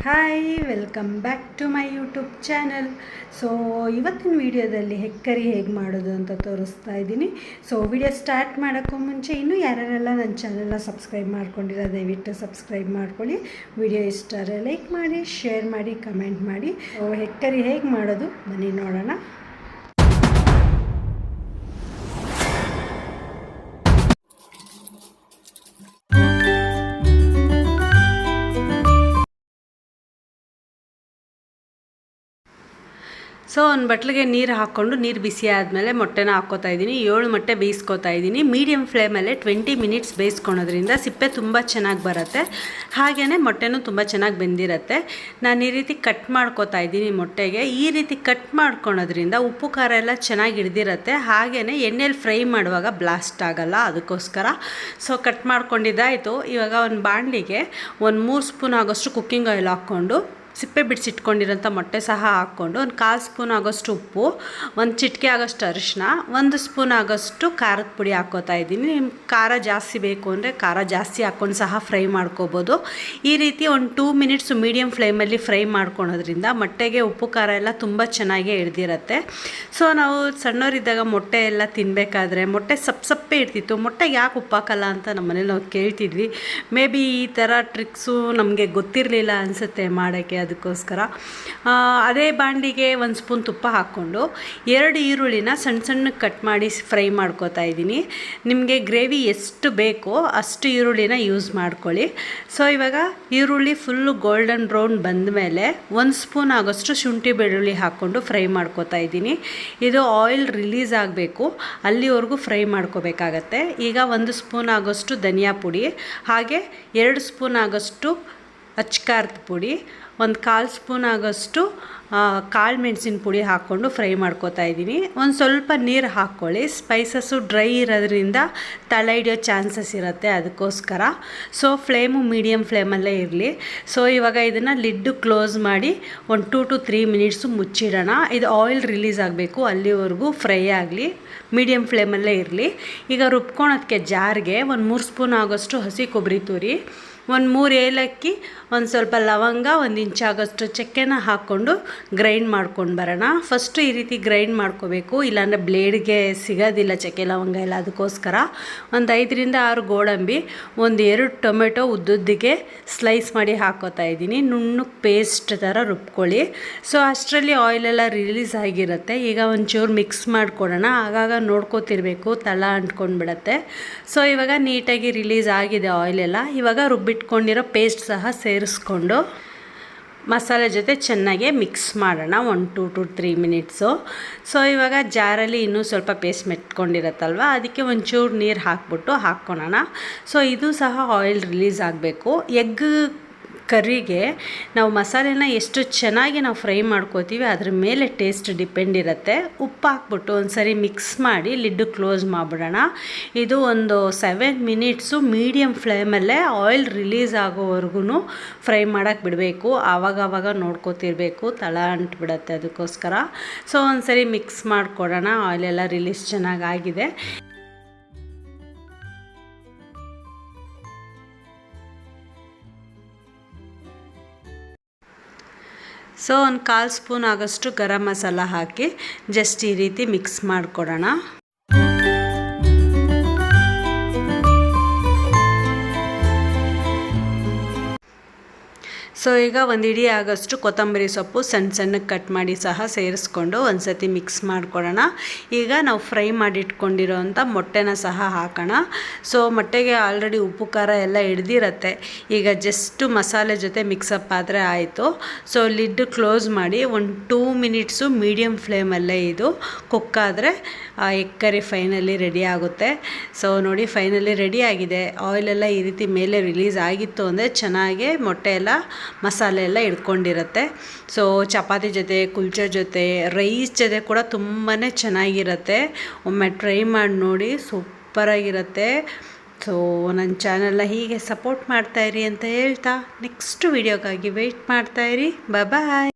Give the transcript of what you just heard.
Hi, welcome back to my YouTube channel. So ಇವತ್ತಿನ ವಿಡಿಯೋದಲ್ಲಿ ಹೆಕ್ಕರಿ ಹೇಗೆ ಮಾಡೋದು ಅಂತ ತೋರಿಸ್ತಾ ಇದ್ದೀನಿ. ಸೊ ವಿಡಿಯೋ ಸ್ಟಾರ್ಟ್ ಮಾಡೋಕ್ಕೂ ಮುಂಚೆ ಇನ್ನೂ ಯಾರ್ಯಾರೆಲ್ಲ ನನ್ನ ಚಾನಲ್ನ ಸಬ್ಸ್ಕ್ರೈಬ್ ಮಾಡ್ಕೊಂಡಿರೋ ದಯವಿಟ್ಟು ಸಬ್ಸ್ಕ್ರೈಬ್ ಮಾಡ್ಕೊಳ್ಳಿ. ವಿಡಿಯೋ ಇಷ್ಟ ಆದರೆ ಲೈಕ್ ಮಾಡಿ, ಶೇರ್ ಮಾಡಿ, ಕಮೆಂಟ್ ಮಾಡಿ. ಸೊ ಹೆಕ್ಕರಿ ಹೇಗೆ ಮಾಡೋದು ಬನ್ನಿ ನೋಡೋಣ. ಸೊ ಒಂದು ಬಟ್ಲಿಗೆ ನೀರು ಹಾಕ್ಕೊಂಡು ನೀರು ಬಿಸಿ ಆದಮೇಲೆ ಮೊಟ್ಟೆನ ಹಾಕ್ಕೋತಾ ಇದ್ದೀನಿ. 7 ಮೊಟ್ಟೆ ಬೇಯಿಸ್ಕೊತಾ ಇದ್ದೀನಿ. ಮೀಡಿಯಮ್ ಫ್ಲೇಮಲ್ಲೇ 20 ಮಿನಿಟ್ಸ್ ಬೇಯಿಸ್ಕೊಳೋದ್ರಿಂದ ಸಿಪ್ಪೆ ತುಂಬ ಚೆನ್ನಾಗಿ ಬರುತ್ತೆ, ಹಾಗೆಯೇ ಮೊಟ್ಟೆನೂ ತುಂಬ ಚೆನ್ನಾಗಿ ಬೆಂದಿರುತ್ತೆ. ನಾನು ಈ ರೀತಿ ಕಟ್ ಮಾಡ್ಕೋತಾ ಇದ್ದೀನಿ ಮೊಟ್ಟೆಗೆ. ಈ ರೀತಿ ಕಟ್ ಮಾಡ್ಕೊಳೋದ್ರಿಂದ ಉಪ್ಪು ಖಾರ ಎಲ್ಲ ಚೆನ್ನಾಗಿ ಹಿಡ್ದಿರುತ್ತೆ, ಹಾಗೆಯೇ ಎಣ್ಣೆಯಲ್ಲಿ ಫ್ರೈ ಮಾಡುವಾಗ ಬ್ಲಾಸ್ಟ್ ಆಗೋಲ್ಲ, ಅದಕ್ಕೋಸ್ಕರ. ಸೊ ಕಟ್ ಮಾಡ್ಕೊಂಡಿದ್ದಾಯಿತು. ಇವಾಗ ಒಂದು ಬಾಣಲಿಗೆ 3 ಸ್ಪೂನ್ ಆಗೋಷ್ಟು ಕುಕ್ಕಿಂಗ್ ಆಯಿಲ್ ಹಾಕ್ಕೊಂಡು ಸಿಪ್ಪೆ ಬಿಡಿಸಿಟ್ಕೊಂಡಿರೋಂಥ ಮೊಟ್ಟೆ ಸಹ ಹಾಕ್ಕೊಂಡು 1/4 ಸ್ಪೂನ್ ಆಗೋಷ್ಟು ಉಪ್ಪು, 1 ಚಿಟಿಕೆ ಆಗೋಷ್ಟು ಅರಿಶಿನ, 1 ಸ್ಪೂನ್ ಆಗೋಷ್ಟು ಖಾರದ ಪುಡಿ ಹಾಕ್ಕೋತಾ ಇದ್ದೀನಿ. ನಿಮ್ಗೆ ಖಾರ ಜಾಸ್ತಿ ಬೇಕು ಅಂದರೆ ಖಾರ ಜಾಸ್ತಿ ಹಾಕ್ಕೊಂಡು ಸಹ ಫ್ರೈ ಮಾಡ್ಕೋಬೋದು. ಈ ರೀತಿ ಒಂದು 2 ಮಿನಿಟ್ಸು ಮೀಡಿಯಮ್ ಫ್ಲೇಮಲ್ಲಿ ಫ್ರೈ ಮಾಡ್ಕೊಳೋದ್ರಿಂದ ಮೊಟ್ಟೆಗೆ ಉಪ್ಪು ಖಾರ ಎಲ್ಲ ತುಂಬ ಚೆನ್ನಾಗೇ ಹಿಡ್ದಿರುತ್ತೆ. ಸೊ ನಾವು ಸಣ್ಣವರಿದ್ದಾಗ ಮೊಟ್ಟೆ ಎಲ್ಲ ತಿನ್ನಬೇಕಾದ್ರೆ ಮೊಟ್ಟೆ ಸಪ್ಪೆ ಇರ್ತಿತ್ತು. ಮೊಟ್ಟೆಗೆ ಯಾಕೆ ಉಪ್ಪು ಹಾಕಲ್ಲ ಅಂತ ನಮ್ಮನೇಲಿ ನಾವು ಕೇಳ್ತಿದ್ವಿ. ಮೇ ಬಿ ಈ ಥರ ಟ್ರಿಕ್ಸು ನಮಗೆ ಗೊತ್ತಿರಲಿಲ್ಲ ಅನಿಸುತ್ತೆ ಮಾಡೋಕ್ಕೆ, ಅದಕ್ಕೋಸ್ಕರ. ಅದೇ ಬಾಂಡಿಗೆ 1 ಸ್ಪೂನ್ ತುಪ್ಪ ಹಾಕ್ಕೊಂಡು 2 ಈರುಳ್ಳಿನ ಸಣ್ಣ ಕಟ್ ಮಾಡಿ ಫ್ರೈ ಮಾಡ್ಕೋತಾ ಇದ್ದೀನಿ. ನಿಮಗೆ ಗ್ರೇವಿ ಎಷ್ಟು ಬೇಕೋ ಅಷ್ಟು ಈರುಳ್ಳಿನ ಯೂಸ್ ಮಾಡ್ಕೊಳ್ಳಿ. ಸೊ ಇವಾಗ ಈರುಳ್ಳಿ ಫುಲ್ಲು ಗೋಲ್ಡನ್ ಬ್ರೌನ್ ಬಂದ ಮೇಲೆ 1 ಸ್ಪೂನ್ ಆಗೋಷ್ಟು ಶುಂಠಿ ಬೆಳ್ಳುಳ್ಳಿ ಹಾಕ್ಕೊಂಡು ಫ್ರೈ ಮಾಡ್ಕೋತಾ ಇದ್ದೀನಿ. ಇದು ಆಯಿಲ್ ರಿಲೀಸ್ ಆಗಬೇಕು, ಅಲ್ಲಿವರೆಗೂ ಫ್ರೈ ಮಾಡ್ಕೋಬೇಕಾಗತ್ತೆ. ಈಗ 1 ಸ್ಪೂನ್ ಆಗೋಷ್ಟು ಧನಿಯಾ ಪುಡಿ, ಹಾಗೆ 2 ಸ್ಪೂನ್ ಆಗೋಷ್ಟು ಅಚ್ಕಾರದ ಪುಡಿ, 1/4 ಸ್ಪೂನ್ ಆಗೋಷ್ಟು ಕಾಳು ಮೆಣಸಿನ ಪುಡಿ ಹಾಕ್ಕೊಂಡು ಫ್ರೈ ಮಾಡ್ಕೋತಾ ಇದ್ದೀನಿ. ಒಂದು ಸ್ವಲ್ಪ ನೀರು ಹಾಕ್ಕೊಳ್ಳಿ. ಸ್ಪೈಸಸ್ಸು ಡ್ರೈ ಇರೋದ್ರಿಂದ ತಳ ಹಿಡಿಯೋ ಚಾನ್ಸಸ್ ಇರುತ್ತೆ, ಅದಕ್ಕೋಸ್ಕರ. ಸೊ ಫ್ಲೇಮು ಮೀಡಿಯಮ್ ಫ್ಲೇಮಲ್ಲೇ ಇರಲಿ. ಸೊ ಇವಾಗ ಇದನ್ನು ಲಿಡ್ಡು ಕ್ಲೋಸ್ ಮಾಡಿ ಒಂದು 2 to 3 ಮಿನಿಟ್ಸು ಮುಚ್ಚಿಡೋಣ. ಇದು ಆಯಿಲ್ ರಿಲೀಸ್ ಆಗಬೇಕು, ಅಲ್ಲಿವರೆಗೂ ಫ್ರೈ ಆಗಲಿ, ಮೀಡಿಯಮ್ ಫ್ಲೇಮಲ್ಲೇ ಇರಲಿ. ಈಗ ರುಬ್ಕೊಳೋದಕ್ಕೆ ಜಾರ್ಗೆ 3 ಸ್ಪೂನ್ ಆಗೋಷ್ಟು ಹಸಿ ಕೊಬ್ಬರಿ ತುರಿ, 3 ಏಲಕ್ಕಿ, ಒಂದು ಸ್ವಲ್ಪ ಲವಂಗ, 1 ಇಂಚ್ ಆಗೋಷ್ಟು ಚಕ್ಕೆನ ಹಾಕ್ಕೊಂಡು ಗ್ರೈಂಡ್ ಮಾಡ್ಕೊಂಡು ಬರೋಣ. ಫಸ್ಟು ಈ ರೀತಿ ಗ್ರೈಂಡ್ ಮಾಡ್ಕೋಬೇಕು, ಇಲ್ಲಾಂದರೆ ಬ್ಲೇಡ್ಗೆ ಸಿಗೋದಿಲ್ಲ ಚಕ್ಕೆ ಲವಂಗ ಎಲ್ಲ, ಅದಕ್ಕೋಸ್ಕರ. ಒಂದು 5 ರಿಂದ 6 ಗೋಡಂಬಿ, 1-2 ಟೊಮೆಟೊ ಉದ್ದುದ್ದಿಗೆ ಸ್ಲೈಸ್ ಮಾಡಿ ಹಾಕ್ಕೋತಾ ಇದ್ದೀನಿ. ನುಣ್ಣಗೆ ಪೇಸ್ಟ್ ಥರ ರುಬ್ಕೊಳ್ಳಿ. ಸೊ ಅಷ್ಟರಲ್ಲಿ ಆಯಿಲೆಲ್ಲ ರಿಲೀಸ್ ಆಗಿರುತ್ತೆ. ಈಗ ಒಂಚೂರು ಮಿಕ್ಸ್ ಮಾಡಿಕೊಡೋಣ. ಆಗಾಗ ನೋಡ್ಕೋತಿರ್ಬೇಕು, ತಳ ಅಂಟ್ಕೊಂಡ್ಬಿಡತ್ತೆ. ಸೊ ಇವಾಗ ನೀಟಾಗಿ ರಿಲೀಸ್ ಆಗಿದೆ ಆಯಿಲೆಲ್ಲ. ಇವಾಗ ರುಬ್ಬಿಟ್ಕೊಂಡಿರೋ ಪೇಸ್ಟ್ ಸಹ ಸೇರಿಸ್ಕೊಂಡು ಮಸಾಲೆ ಜೊತೆ ಚೆನ್ನಾಗಿ ಮಿಕ್ಸ್ ಮಾಡೋಣ 1 2 to 3 ಮಿನಿಟ್ಸು. ಸೊ ಇವಾಗ ಜಾರಲ್ಲಿ ಇನ್ನೂ ಸ್ವಲ್ಪ ಪೇಸ್ಟ್ ಮೆಟ್ಕೊಂಡಿರತ್ತಲ್ವ, ಅದಕ್ಕೆ ಒಂಚೂರು ನೀರು ಹಾಕ್ಬಿಟ್ಟು ಹಾಕ್ಕೊಳೋಣ. ಸೊ ಇದು ಸಹ ಆಯಿಲ್ ರಿಲೀಸ್ ಆಗಬೇಕು. ಎಗ್ ಕರಿಗೆ ನಾವು ಮಸಾಲೆನ ಎಷ್ಟು ಚೆನ್ನಾಗಿ ನಾವು ಫ್ರೈ ಮಾಡ್ಕೋತೀವಿ ಅದ್ರ ಮೇಲೆ ಟೇಸ್ಟ್ ಡಿಪೆಂಡ್ ಇರುತ್ತೆ. ಉಪ್ಪು ಹಾಕ್ಬಿಟ್ಟು ಒಂದು ಸರಿ ಮಿಕ್ಸ್ ಮಾಡಿ ಲಿಡ್ಡು ಕ್ಲೋಸ್ ಮಾಡಿಬಿಡೋಣ. ಇದು ಒಂದು 7 ಮಿನಿಟ್ಸು ಮೀಡಿಯಮ್ ಫ್ಲೇಮಲ್ಲೇ ಆಯಿಲ್ ರಿಲೀಸ್ ಆಗೋವರೆಗೂ ಫ್ರೈ ಮಾಡೋಕ್ಕೆ ಬಿಡಬೇಕು. ಆವಾಗವಾಗ ನೋಡ್ಕೋತಿರ್ಬೇಕು, ತಳ ಅಂಟ್ಬಿಡತ್ತೆ, ಅದಕ್ಕೋಸ್ಕರ. ಸೊ ಒಂದು ಸರಿ ಮಿಕ್ಸ್ ಮಾಡಿಕೊಡೋಣ. ಆಯಿಲೆಲ್ಲ ರಿಲೀಸ್ ಚೆನ್ನಾಗಾಗಿದೆ. ಸೊ 1/4 ಸ್ಪೂನ್ ಆಗೋಷ್ಟು ಗರಂ ಮಸಾಲ ಹಾಕಿ ಜಸ್ಟ್ ಈ ರೀತಿ ಮಿಕ್ಸ್ ಮಾಡಿಕೊಡೋಣ. ಸೊ ಈಗ 1 ಹಿಡಿ ಆಗೋಷ್ಟು ಕೊತ್ತಂಬರಿ ಸೊಪ್ಪು ಸಣ್ಣಗೆ ಕಟ್ ಮಾಡಿ ಸಹ ಸೇರಿಸ್ಕೊಂಡು ಒಂದು ಸತಿ ಮಿಕ್ಸ್ ಮಾಡಿಕೊಡೋಣ. ಈಗ ನಾವು ಫ್ರೈ ಮಾಡಿಟ್ಕೊಂಡಿರೋವಂಥ ಮೊಟ್ಟೆನ ಸಹ ಹಾಕೋಣ. ಸೊ ಮೊಟ್ಟೆಗೆ ಆಲ್ರೆಡಿ ಉಪ್ಪು ಖಾರ ಎಲ್ಲ ಹಿಡ್ದಿರತ್ತೆ. ಈಗ ಜಸ್ಟು ಮಸಾಲೆ ಜೊತೆ ಮಿಕ್ಸಪ್ ಆದರೆ ಆಯಿತು. ಸೊ ಲಿಡ್ ಕ್ಲೋಸ್ ಮಾಡಿ ಒಂದು 2 ಮಿನಿಟ್ಸು ಮೀಡಿಯಮ್ ಫ್ಲೇಮಲ್ಲೇ ಇದು ಕುಕ್ಕಾದರೆ ಎಗ್ ಕರಿ ಫೈನಲಿ ರೆಡಿ ಆಗುತ್ತೆ. ಸೊ ನೋಡಿ, ಫೈನಲಿ ರೆಡಿ ಆಗಿದೆ. ಆಯಿಲೆಲ್ಲ ಈ ರೀತಿ ಮೇಲೆ ರಿಲೀಸ್ ಆಗಿತ್ತು ಅಂದರೆ ಚೆನ್ನಾಗಿ ಮೊಟ್ಟೆ ಎಲ್ಲ ಮಸಾಲೆ ಎಲ್ಲ ಹಿಡ್ಕೊಂಡಿರುತ್ತೆ. ಸೊ ಚಪಾತಿ ಜೊತೆ, ಕುಲ್ಚೆ ಜೊತೆ, ರೈಸ್ ಜೊತೆ ಕೂಡ ತುಂಬಾ ಚೆನ್ನಾಗಿರುತ್ತೆ. ಒಮ್ಮೆ ಟ್ರೈ ಮಾಡಿ ನೋಡಿ, ಸೂಪರಾಗಿರುತ್ತೆ. ಸೊ ನನ್ನ ಚಾನಲ್ನ ಹೀಗೆ ಸಪೋರ್ಟ್ ಮಾಡ್ತಾಯಿರಿ ಅಂತ ಹೇಳ್ತಾ ನೆಕ್ಸ್ಟ್ ವಿಡಿಯೋಗಾಗಿ ವೆಯ್ಟ್ ಮಾಡ್ತಾಯಿರಿ. ಬಾಯ್.